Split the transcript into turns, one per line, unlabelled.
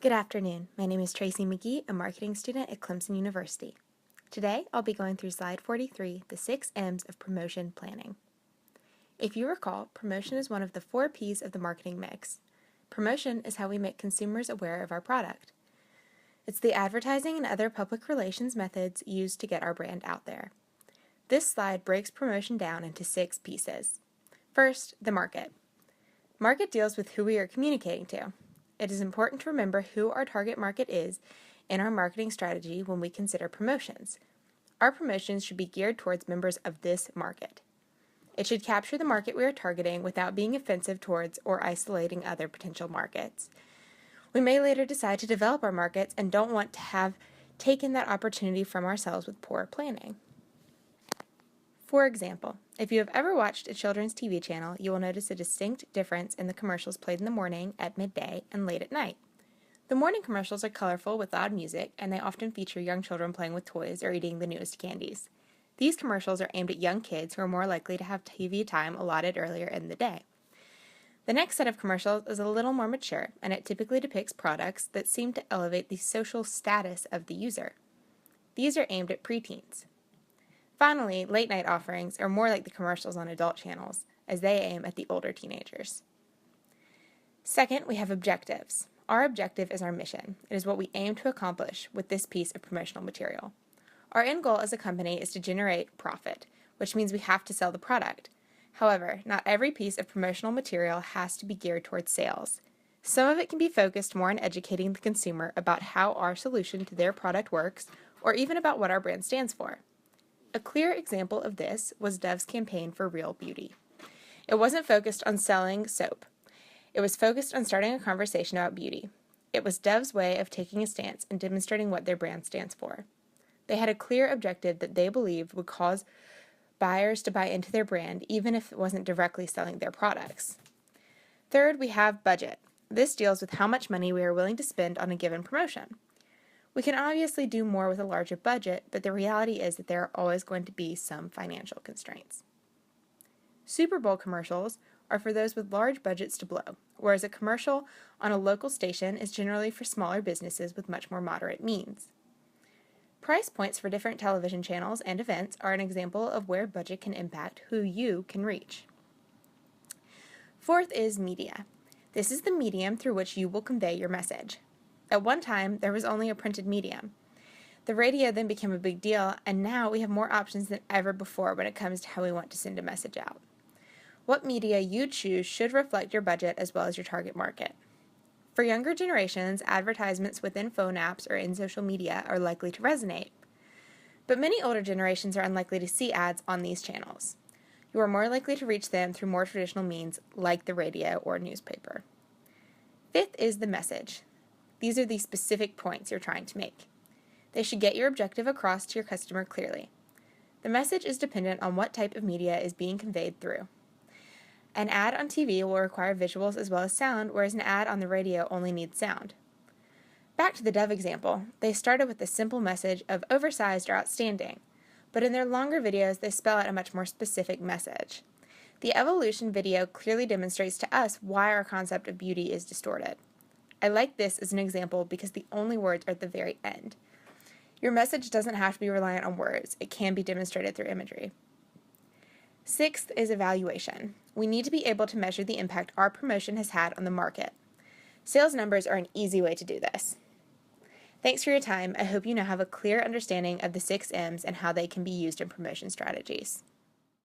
Good afternoon. My name is Tracy McGee, a marketing student at Clemson University. Today, I'll be going through slide 43, the 6M's of promotion planning. If you recall, promotion is one of the 4 P's of the marketing mix. Promotion is how we make consumers aware of our product. It's the advertising and other public relations methods used to get our brand out there. This slide breaks promotion down into 6 pieces. First, the market. Market deals with who we are communicating to. It is important to remember who our target market is in our marketing strategy when we consider promotions. Our promotions should be geared towards members of this market. It should capture the market we are targeting without being offensive towards or isolating other potential markets. We may later decide to develop our markets and don't want to have taken that opportunity from ourselves with poor planning. For example, if you have ever watched a children's TV channel, you will notice a distinct difference in the commercials played in the morning, at midday, and late at night. The morning commercials are colorful with loud music, and they often feature young children playing with toys or eating the newest candies. These commercials are aimed at young kids who are more likely to have TV time allotted earlier in the day. The next set of commercials is a little more mature, and it typically depicts products that seem to elevate the social status of the user. These are aimed at preteens. Finally, late-night offerings are more like the commercials on adult channels, as they aim at the older teenagers. Second, we have objectives. Our objective is our mission. It is what we aim to accomplish with this piece of promotional material. Our end goal as a company is to generate profit, which means we have to sell the product. However, not every piece of promotional material has to be geared towards sales. Some of it can be focused more on educating the consumer about how our solution to their product works, or even about what our brand stands for. A clear example of this was Dove's campaign for Real Beauty. It wasn't focused on selling soap. It was focused on starting a conversation about beauty. It was Dove's way of taking a stance and demonstrating what their brand stands for. They had a clear objective that they believed would cause buyers to buy into their brand, even if it wasn't directly selling their products. Third, we have budget. This deals with how much money we are willing to spend on a given promotion. We can obviously do more with a larger budget, but the reality is that there are always going to be some financial constraints. Super Bowl commercials are for those with large budgets to blow, whereas a commercial on a local station is generally for smaller businesses with much more moderate means. Price points for different television channels and events are an example of where budget can impact who you can reach. Fourth is media. This is the medium through which you will convey your message. At one time, there was only a printed medium. The radio then became a big deal, and now we have more options than ever before when it comes to how we want to send a message out. What media you choose should reflect your budget as well as your target market. For younger generations, advertisements within phone apps or in social media are likely to resonate. But many older generations are unlikely to see ads on these channels. You are more likely to reach them through more traditional means like the radio or newspaper. Fifth is the message. These are the specific points you're trying to make. They should get your objective across to your customer clearly. The message is dependent on what type of media is being conveyed through. An ad on TV will require visuals as well as sound, whereas an ad on the radio only needs sound. Back to the Dove example, they started with the simple message of oversized or outstanding, but in their longer videos they spell out a much more specific message. The evolution video clearly demonstrates to us why our concept of beauty is distorted. I like this as an example because the only words are at the very end. Your message doesn't have to be reliant on words. It can be demonstrated through imagery. Sixth is evaluation. We need to be able to measure the impact our promotion has had on the market. Sales numbers are an easy way to do this. Thanks for your time. I hope you now have a clear understanding of the 6 M's and how they can be used in promotion strategies.